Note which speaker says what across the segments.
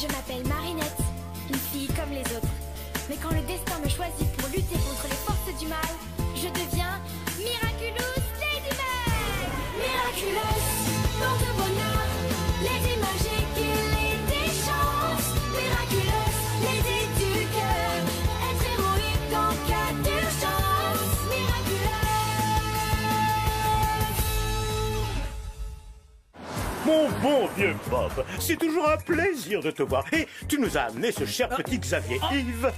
Speaker 1: Je m'appelle Marinette, une fille comme les autres. Mais quand le destin me choisit pour lutter contre les forces du mal, je deviens Miraculous Ladybug. Miraculous, porte de bonheur, Lady magique et Lady chance. Miraculous, Lady du cœur, être héroïque en cas d'urgence. Miraculous.
Speaker 2: Mon bon vieux Bob, c'est toujours un plaisir de te voir. Et tu nous as amené ce cher petit Xavier Yves.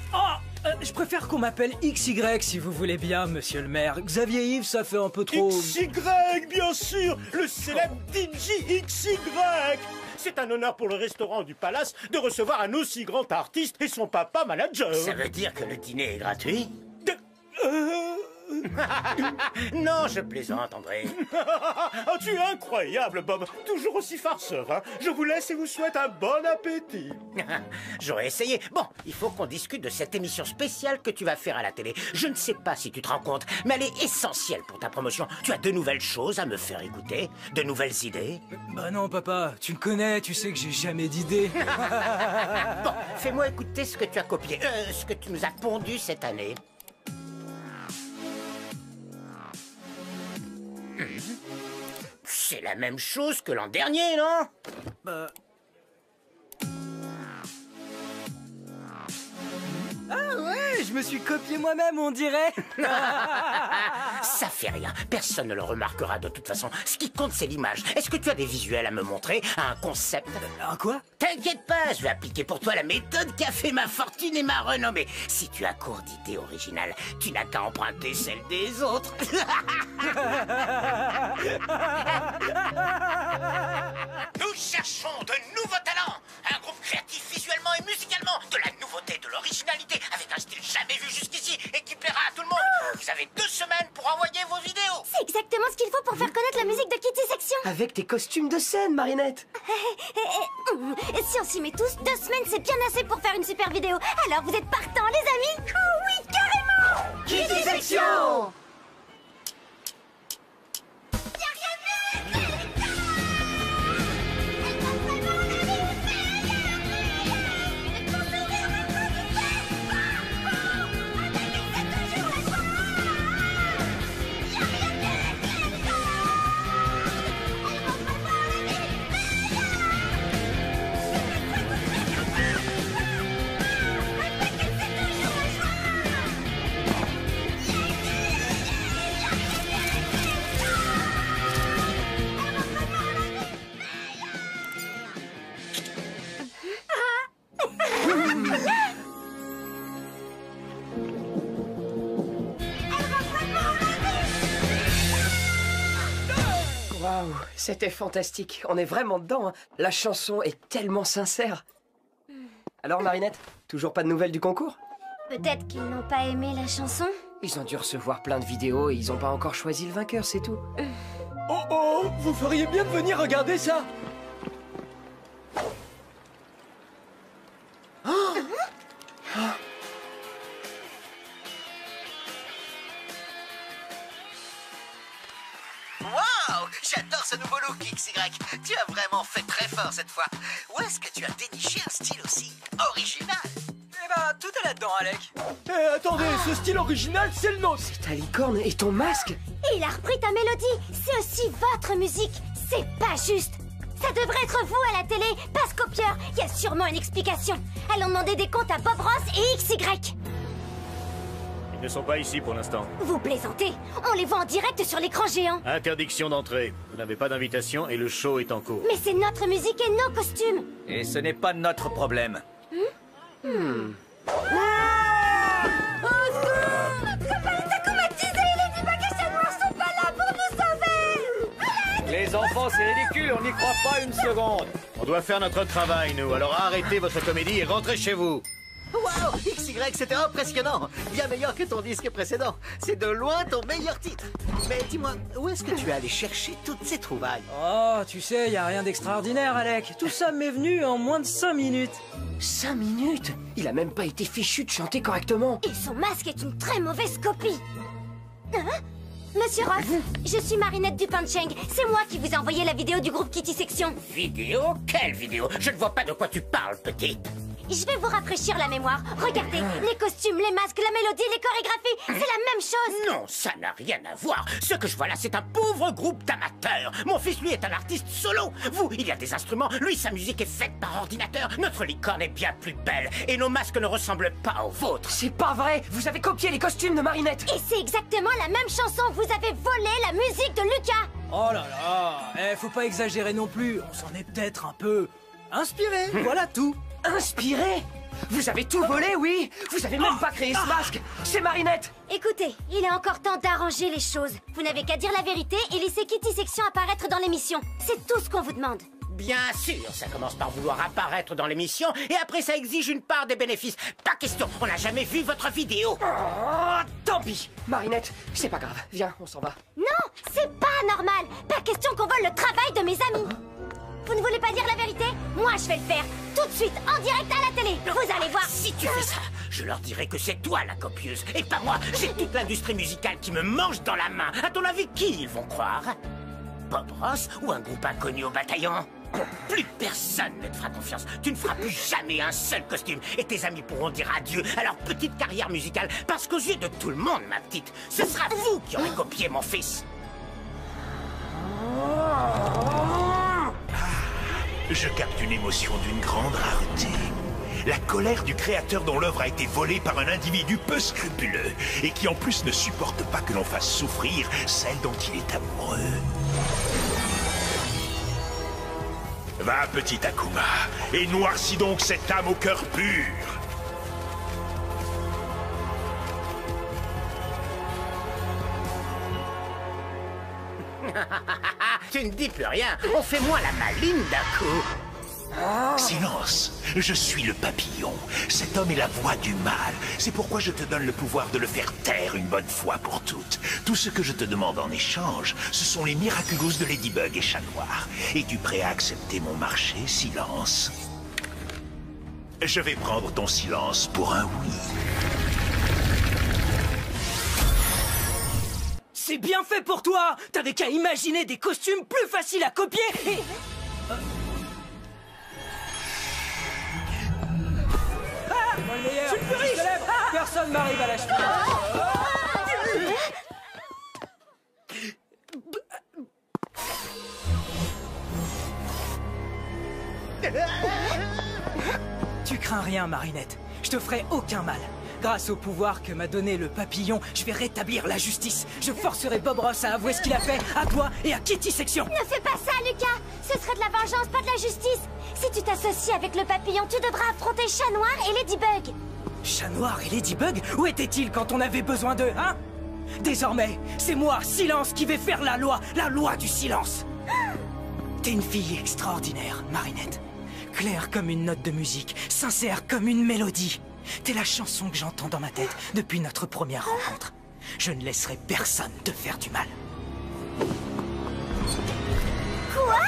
Speaker 3: Je préfère qu'on m'appelle XY si vous voulez bien, monsieur le maire. Xavier Yves, ça fait un peu trop...
Speaker 2: XY, bien sûr, le célèbre DJ XY. C'est un honneur pour le restaurant du Palace de recevoir un aussi grand artiste et son papa manager.
Speaker 4: Ça veut dire que le dîner est gratuit?
Speaker 2: De-
Speaker 4: Non, je plaisante, André.
Speaker 2: Ah, tu es incroyable, Bob. Toujours aussi farceur, hein. Je vous laisse et vous souhaite un bon appétit.
Speaker 4: J'aurais essayé. Bon, il faut qu'on discute de cette émission spéciale que tu vas faire à la télé. Je ne sais pas si tu te rends compte, mais elle est essentielle pour ta promotion. Tu as de nouvelles choses à me faire écouter, de nouvelles idées.
Speaker 3: Bah non, papa, tu me connais, tu sais que j'ai jamais d'idée.
Speaker 4: Bon, fais-moi écouter ce que tu as copié, ce que tu nous as pondu cette année. C'est la même chose que l'an dernier, non?
Speaker 3: Bah... Ah ouais, je me suis copié moi-même, on dirait.
Speaker 4: Ça fait rien, personne ne le remarquera de toute façon. Ce qui compte, c'est l'image. Est-ce que tu as des visuels à me montrer? Un concept?
Speaker 3: Un quoi?
Speaker 4: T'inquiète pas, je vais appliquer pour toi la méthode qui a fait ma fortune et ma renommée. Si tu as court d'idées originales, tu n'as qu'à emprunter celle des autres. Nous cherchons de nouveaux talents. Un groupe créatif visuellement et musicalement. De la nouveauté, de l'originalité, avec un style jamais vu jusqu'ici et qui plaira à tout le monde. Vous avez 2 semaines pour envoyer vos vidéos.
Speaker 1: C'est exactement ce qu'il faut pour faire connaître la musique de Kitty Section.
Speaker 5: Avec tes costumes de scène, Marinette.
Speaker 1: Et si on s'y met tous, 2 semaines c'est bien assez pour faire une super vidéo. Alors vous êtes partants les amis? Oh oui, carrément!
Speaker 5: Kitty Section! Waouh, c'était fantastique. On est vraiment dedans, hein. La chanson est tellement sincère. Alors, Marinette, toujours pas de nouvelles du concours?
Speaker 1: Peut-être qu'ils n'ont pas aimé la chanson.
Speaker 5: Ils ont dû recevoir plein de vidéos et ils ont pas encore choisi le vainqueur, c'est tout.
Speaker 3: Oh oh, vous feriez bien de venir regarder ça.
Speaker 6: Wow, j'adore ce nouveau look, XY. Tu as vraiment fait très fort cette fois. Où est-ce que tu as déniché un style aussi original?
Speaker 3: Eh ben, tout est là-dedans, Alec. Eh, attendez, ce style original, c'est le nôtre.
Speaker 5: Ta licorne et ton masque?
Speaker 1: Et il a repris ta mélodie. C'est aussi votre musique. C'est pas juste. Ça devrait être vous à la télé, pas ce copieur. Il y a sûrement une explication. Allons demander des comptes à Bob Ross et XY.
Speaker 2: Ils ne sont pas ici pour l'instant.
Speaker 1: Vous plaisantez. On les voit en direct sur l'écran géant.
Speaker 2: Interdiction d'entrée. Vous n'avez pas d'invitation et le show est en cours.
Speaker 1: Mais c'est notre musique et nos costumes.
Speaker 6: Et ce n'est pas notre problème.
Speaker 7: Les enfants, c'est ridicule, on n'y croit pas une seconde.
Speaker 2: On doit faire notre travail, nous. Alors arrêtez votre comédie et rentrez chez vous.
Speaker 6: Wow, XY, c'était impressionnant. Bien meilleur que ton disque précédent. C'est de loin ton meilleur titre. Mais dis-moi, où est-ce que tu es allé chercher toutes ces trouvailles?
Speaker 3: Oh, tu sais, y a rien d'extraordinaire, Alec. Tout ça m'est venu en moins de 5 minutes.
Speaker 5: 5 minutes? Il a même pas été fichu de chanter correctement.
Speaker 1: Et son masque est une très mauvaise copie. Hein? Monsieur Ross, je suis Marinette du Pancheng. C'est moi qui vous ai envoyé la vidéo du groupe Kitty Section.
Speaker 4: Vidéo? Quelle vidéo? Je ne vois pas de quoi tu parles, petite.
Speaker 1: Je vais vous rafraîchir la mémoire. Regardez, les costumes, les masques, la mélodie, les chorégraphies, c'est la même chose.
Speaker 4: Non, ça n'a rien à voir. Ce que je vois là, c'est un pauvre groupe d'amateurs. Mon fils, lui, est un artiste solo. Vous, il y a des instruments. Lui, sa musique est faite par ordinateur. Notre licorne est bien plus belle. Et nos masques ne ressemblent pas aux vôtres.
Speaker 5: C'est pas vrai. Vous avez copié les costumes de Marinette.
Speaker 1: Et c'est exactement la même chanson. Vous avez volé la musique de Lucas.
Speaker 3: Oh là là, faut pas exagérer non plus, on s'en est peut-être un peu inspiré, voilà tout.
Speaker 5: Inspiré? Vous avez tout volé, oui? Vous avez même pas créé ce masque. C'est Marinette.
Speaker 1: Écoutez, il est encore temps d'arranger les choses. Vous n'avez qu'à dire la vérité et laisser Kitty Section apparaître dans l'émission. C'est tout ce qu'on vous demande.
Speaker 4: Bien sûr, ça commence par vouloir apparaître dans l'émission et après ça exige une part des bénéfices. Pas question, on n'a jamais vu votre vidéo.
Speaker 5: Oh, tant pis. Marinette, c'est pas grave. Viens, on s'en va.
Speaker 1: Non, c'est pas normal. Pas question qu'on vole le travail de mes amis. Vous ne voulez pas dire la vérité? Moi, je vais le faire. Tout de suite, en direct à la télé. Vous allez voir.
Speaker 4: Si tu fais ça, je leur dirai que c'est toi la copieuse et pas moi. J'ai toute l'industrie musicale qui me mange dans la main. À ton avis, qui ils vont croire? Bob Ross ou un groupe inconnu au bataillon? Plus personne ne te fera confiance. Tu ne feras plus jamais un seul costume et tes amis pourront dire adieu à leur petite carrière musicale parce qu'aux yeux de tout le monde, ma petite, ce sera vous qui aurez copié mon fils.
Speaker 8: Je capte une émotion d'une grande rareté. La colère du créateur dont l'œuvre a été volée par un individu peu scrupuleux et qui en plus ne supporte pas que l'on fasse souffrir celle dont il est amoureux. Va, petit Akuma, et noircis donc cette âme au cœur pur.
Speaker 4: Tu ne dis plus rien. On fait moins la maline d'un coup.
Speaker 8: Silence, je suis le papillon. Cet homme est la voix du mal. C'est pourquoi je te donne le pouvoir de le faire taire une bonne fois pour toutes. Tout ce que je te demande en échange, ce sont les Miraculous de Ladybug et Chat Noir. Es-tu prêt à accepter mon marché, Silence? Je vais prendre ton silence pour un oui.
Speaker 3: C'est bien fait pour toi. T'avais qu'à imaginer des costumes plus faciles à copier et... Moi le meilleur, je suis riche. Personne m'arrive à la cheville. Tu crains rien, Marinette. Je te ferai aucun mal. Grâce au pouvoir que m'a donné le papillon, je vais rétablir la justice. Je forcerai Bob Ross à avouer ce qu'il a fait à toi et à Kitty Section.
Speaker 1: Ne fais pas ça, Lucas. Ce serait de la vengeance, pas de la justice. Si tu t'associes avec le papillon, tu devras affronter Chat Noir et Ladybug.
Speaker 3: Chat Noir et Ladybug, où étaient-ils quand on avait besoin d'eux, hein? Désormais, c'est moi, Silence, qui vais faire la loi du silence. T'es une fille extraordinaire, Marinette. Claire comme une note de musique, sincère comme une mélodie. T'es la chanson que j'entends dans ma tête depuis notre première rencontre. Je ne laisserai personne te faire du mal.
Speaker 1: Quoi?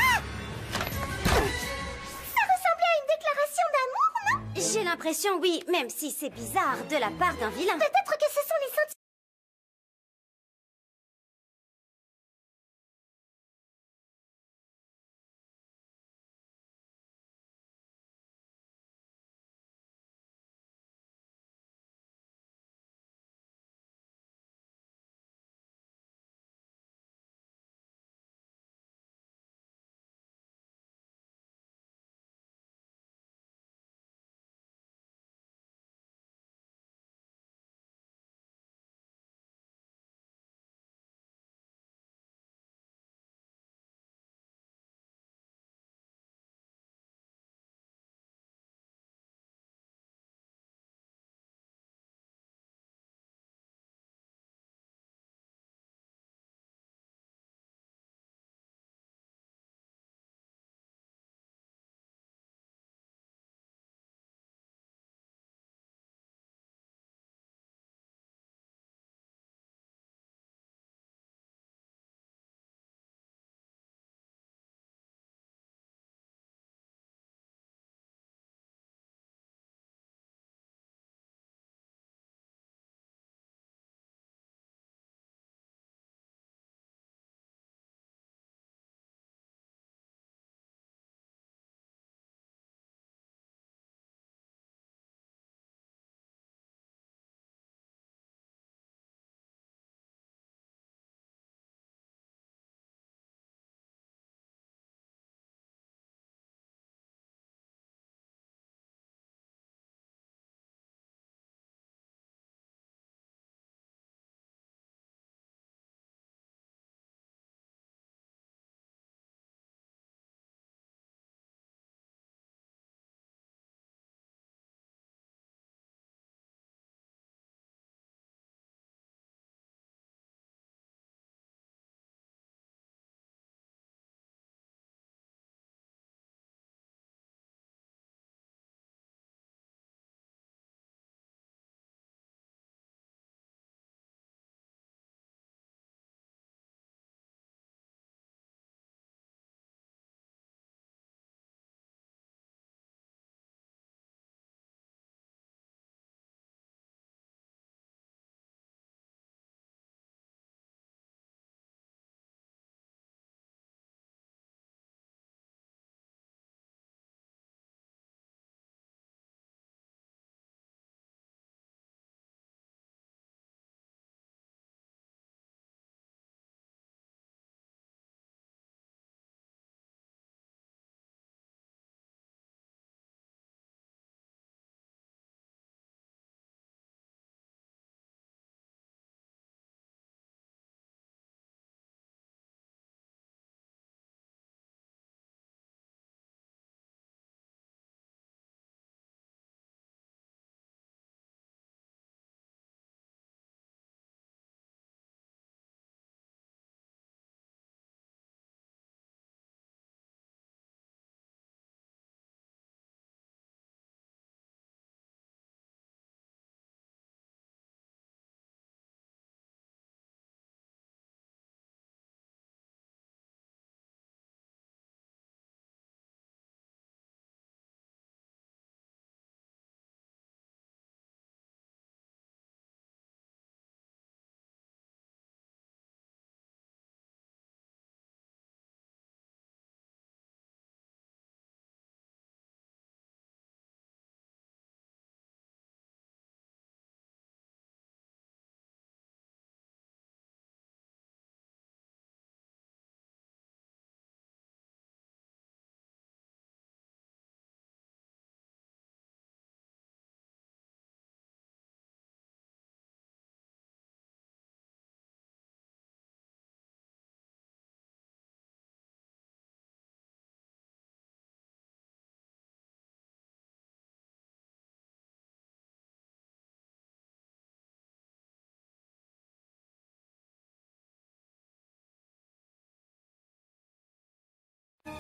Speaker 1: Ça ressemblait à une déclaration d'amour, non? J'ai l'impression, oui, même si c'est bizarre de la part d'un vilain. Peut-être que ce sont les sentiments.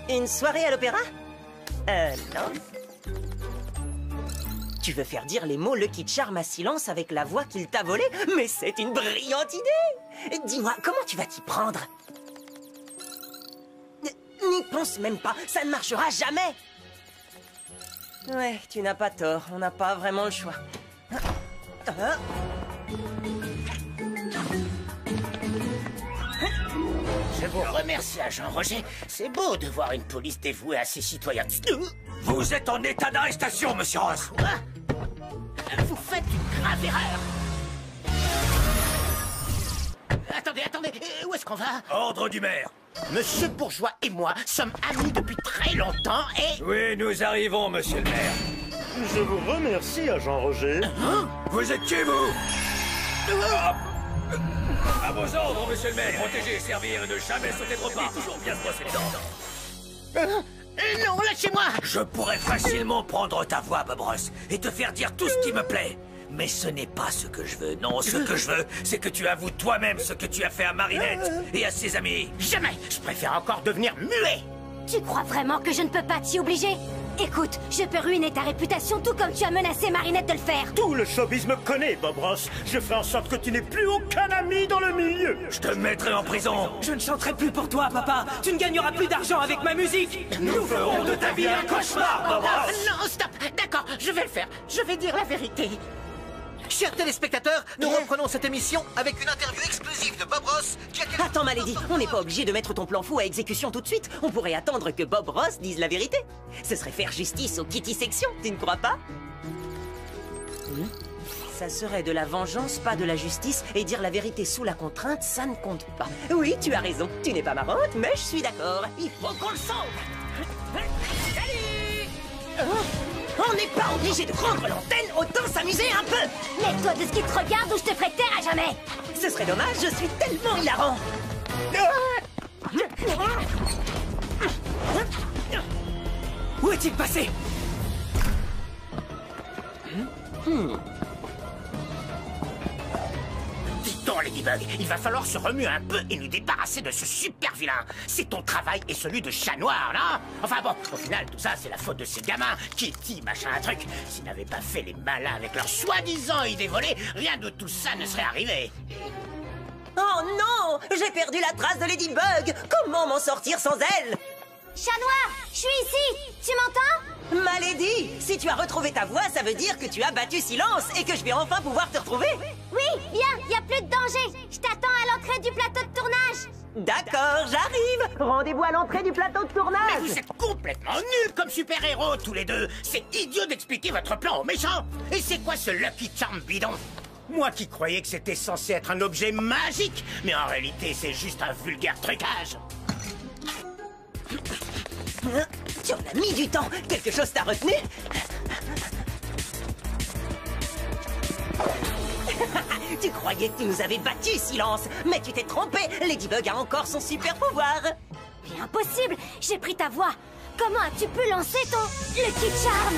Speaker 9: Une soirée à l'opéra? Non. Tu veux faire dire les mots Lucky Charm à Silence avec la voix qu'il t'a volée? Mais c'est une brillante idée! Dis-moi, comment tu vas t'y prendre? N'y pense même pas, ça ne marchera jamais! Ouais, tu n'as pas tort, on n'a pas vraiment le choix.
Speaker 4: Je vous remercie, agent Roger. C'est beau de voir une police dévouée à ses citoyens.
Speaker 8: Vous êtes en état d'arrestation, monsieur Ross.
Speaker 4: Quoi? Vous faites une grave erreur. Attendez, où est-ce qu'on va?
Speaker 8: Ordre du maire.
Speaker 4: Monsieur Bourgeois et moi sommes amis depuis très longtemps et...
Speaker 7: Oui, nous arrivons, monsieur le maire.
Speaker 2: Je vous remercie, agent Roger.
Speaker 8: Vous êtes qui, vous?
Speaker 7: À vos ordres, monsieur le maire. Protéger, servir et ne jamais sauter de repas. Toujours bien se brosser les dents.
Speaker 4: Non, lâchez-moi!
Speaker 8: Je pourrais facilement prendre ta voix, Bob Ross, et te faire dire tout ce qui me plaît. Mais ce n'est pas ce que je veux. Non, ce que je veux, c'est que tu avoues toi-même ce que tu as fait à Marinette et à ses amis.
Speaker 4: Jamais! Je préfère encore devenir muet!
Speaker 1: Tu crois vraiment que je ne peux pas t'y obliger? Écoute, je peux ruiner ta réputation tout comme tu as menacé Marinette de le faire.
Speaker 2: Tout le showbiz me connaît, Bob Ross. Je ferai en sorte que tu n'aies plus aucun ami dans le milieu.
Speaker 8: Je te mettrai en prison.
Speaker 3: Je ne chanterai plus pour toi, papa. Tu ne gagneras plus d'argent avec ma musique.
Speaker 8: Nous ferons de ta vie un cauchemar, Bob Ross.
Speaker 4: Non, stop! D'accord, je vais le faire. Je vais dire la vérité.
Speaker 6: Chers téléspectateurs, nous reprenons cette émission avec une interview exclusive de Bob Ross qui a...
Speaker 9: Attends, Malady, on n'est pas obligé de mettre ton plan fou à exécution tout de suite. On pourrait attendre que Bob Ross dise la vérité. Ce serait faire justice aux Kitty Section, tu ne crois pas? Ça serait de la vengeance, pas de la justice, et dire la vérité sous la contrainte, ça ne compte pas. Oui, tu as raison, tu n'es pas marrante, mais je suis d'accord. Il faut qu'on le sauve. Salut! On n'est pas obligé de rendre l'antenne, autant s'amuser un peu.
Speaker 1: Mets-toi de ce qui te regarde ou je te ferai taire à jamais.
Speaker 9: Ce serait dommage, je suis tellement hilarant.
Speaker 3: Où est-il passé?
Speaker 4: Dis donc, Ladybug, il va falloir se remuer un peu et nous débarrasser de ce super vilain. C'est ton travail et celui de chat noir, non? Enfin bon, au final, tout ça, c'est la faute de ces gamins. Kitty, machin, un truc. S'ils n'avaient pas fait les malins avec leur soi-disant idée volée, rien de tout ça ne serait arrivé.
Speaker 9: Oh non! J'ai perdu la trace de Ladybug! Comment m'en sortir sans elle?
Speaker 1: Chat noir, je suis ici. Tu m'entends?
Speaker 9: Malady! Si tu as retrouvé ta voix, ça veut dire que tu as battu Silence et que je vais enfin pouvoir te retrouver!
Speaker 1: Oui, viens, y a plus de danger. Je t'attends à l'entrée du plateau de tournage.
Speaker 9: D'accord, j'arrive! Rendez-vous à l'entrée du plateau de tournage!
Speaker 4: Mais vous êtes complètement nuls comme super-héros, tous les deux. C'est idiot d'expliquer votre plan aux méchants. Et c'est quoi ce Lucky Charm bidon? Moi qui croyais que c'était censé être un objet magique, mais en réalité, c'est juste un vulgaire trucage.
Speaker 9: Tu en as mis du temps! Quelque chose t'a retenu? Tu croyais que tu nous avais battu, Silence, mais tu t'es trompé! Ladybug a encore son super pouvoir!
Speaker 1: Mais impossible, j'ai pris ta voix. Comment as-tu pu lancer ton Lucky Charm?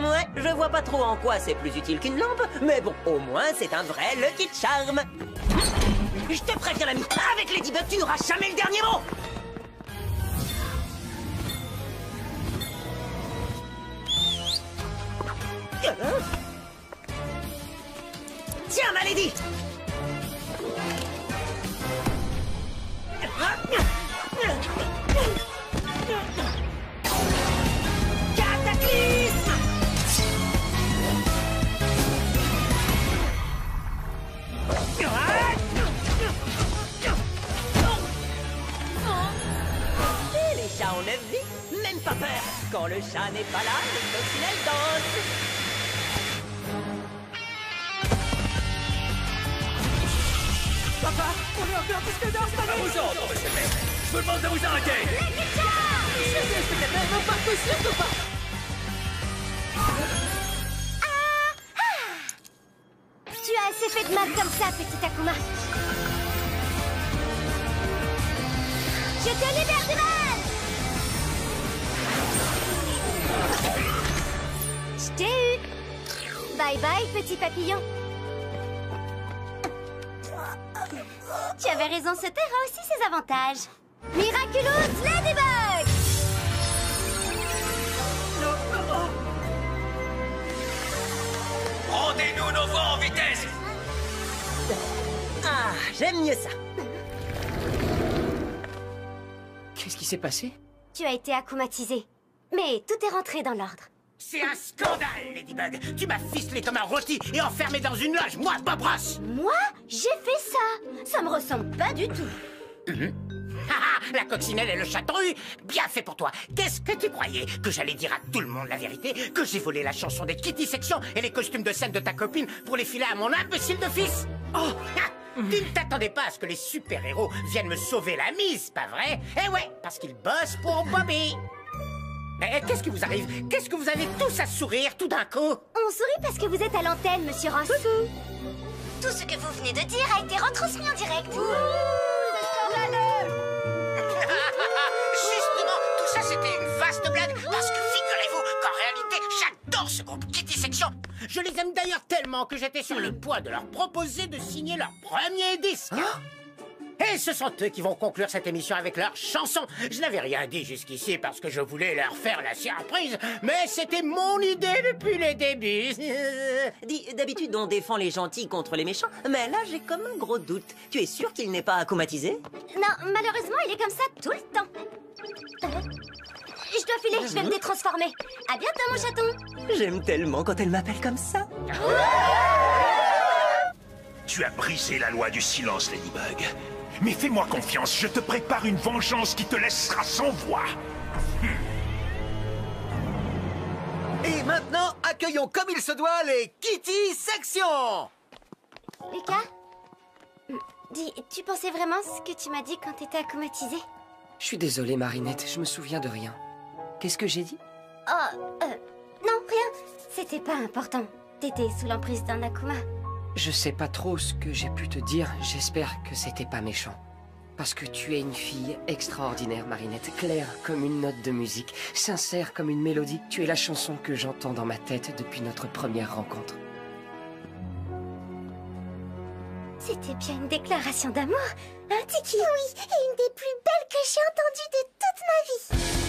Speaker 9: Ouais, je vois pas trop en quoi c'est plus utile qu'une lampe, mais bon, au moins c'est un vrai Lucky Charm! Je te préviens, l'ami, avec Ladybug, tu n'auras jamais le dernier mot! Tiens, Malady! Cataclysme! Et les chats ont 9 vies, même pas peur. Quand le chat n'est pas là, les coccinelles dansent.
Speaker 3: Papa, on est encore plus que dans cette
Speaker 8: À vos ordres, monsieur le maire. Je vous demande de vous arrêter.
Speaker 1: Tu as assez fait de mal comme ça, petit Akuma. Je te libère du mal. Je t'ai eu. Bye bye, petit papillon.
Speaker 10: Tu avais raison, ce thé a aussi ses avantages. Miraculous Ladybug!
Speaker 7: Rendez-nous nos voix en vitesse.
Speaker 9: Ah, j'aime mieux ça.
Speaker 5: Qu'est-ce qui s'est passé?
Speaker 10: Tu as été akumatisé. Mais tout est rentré dans l'ordre.
Speaker 4: C'est un scandale, Ladybug. Tu m'as ficelé comme un rôti et enfermé dans une loge, moi, Bob Ross.
Speaker 10: Moi? J'ai fait ça. Ça me ressemble pas du tout.
Speaker 4: La coccinelle et le chatouille, bien fait pour toi. Qu'est-ce que tu croyais? Que j'allais dire à tout le monde la vérité? Que j'ai volé la chanson des Kitty Section et les costumes de scène de ta copine pour les filer à mon imbécile de fils? Oh, tu ne t'attendais pas à ce que les super-héros viennent me sauver la mise, pas vrai? Eh ouais, parce qu'ils bossent pour Bobby. Mais qu'est-ce qui vous arrive? Qu'est-ce que vous avez tous à sourire tout d'un coup?
Speaker 10: On sourit parce que vous êtes à l'antenne, monsieur Ross. Tout ce que vous venez de dire a été retransmis en direct.
Speaker 4: Justement, tout ça c'était une vaste blague parce que figurez-vous qu'en réalité, j'adore ce groupe Kitty Section. Je les aime d'ailleurs tellement que j'étais sur le point de leur proposer de signer leur premier disque. Et ce sont eux qui vont conclure cette émission avec leur chanson. Je n'avais rien dit jusqu'ici parce que je voulais leur faire la surprise, mais c'était mon idée depuis le début.
Speaker 9: Dis, d'habitude on défend les gentils contre les méchants, mais là j'ai comme un gros doute. Tu es sûr qu'il n'est pas akumatisé?
Speaker 10: Non, malheureusement, il est comme ça tout le temps. Je dois filer, je vais me détransformer. À bientôt, mon chaton.
Speaker 9: J'aime tellement quand elle m'appelle comme ça.
Speaker 8: Tu as brisé la loi du silence, Ladybug. Mais fais-moi confiance, je te prépare une vengeance qui te laissera sans voix.
Speaker 6: Et maintenant, accueillons comme il se doit les Kitty Section.
Speaker 10: Lucas? Dis, tu pensais vraiment ce que tu m'as dit quand t'étais akumatisé?
Speaker 5: Je suis désolé, Marinette, je me souviens de rien. Qu'est-ce que j'ai dit?
Speaker 10: Oh, non, rien. C'était pas important. T'étais sous l'emprise d'un akuma.
Speaker 5: Je sais pas trop ce que j'ai pu te dire, j'espère que c'était pas méchant. Parce que tu es une fille extraordinaire, Marinette, claire comme une note de musique, sincère comme une mélodie. Tu es la chanson que j'entends dans ma tête depuis notre première rencontre.
Speaker 10: C'était bien une déclaration d'amour, hein, Tiki? Oui, et une des plus belles que j'ai entendues de toute ma vie.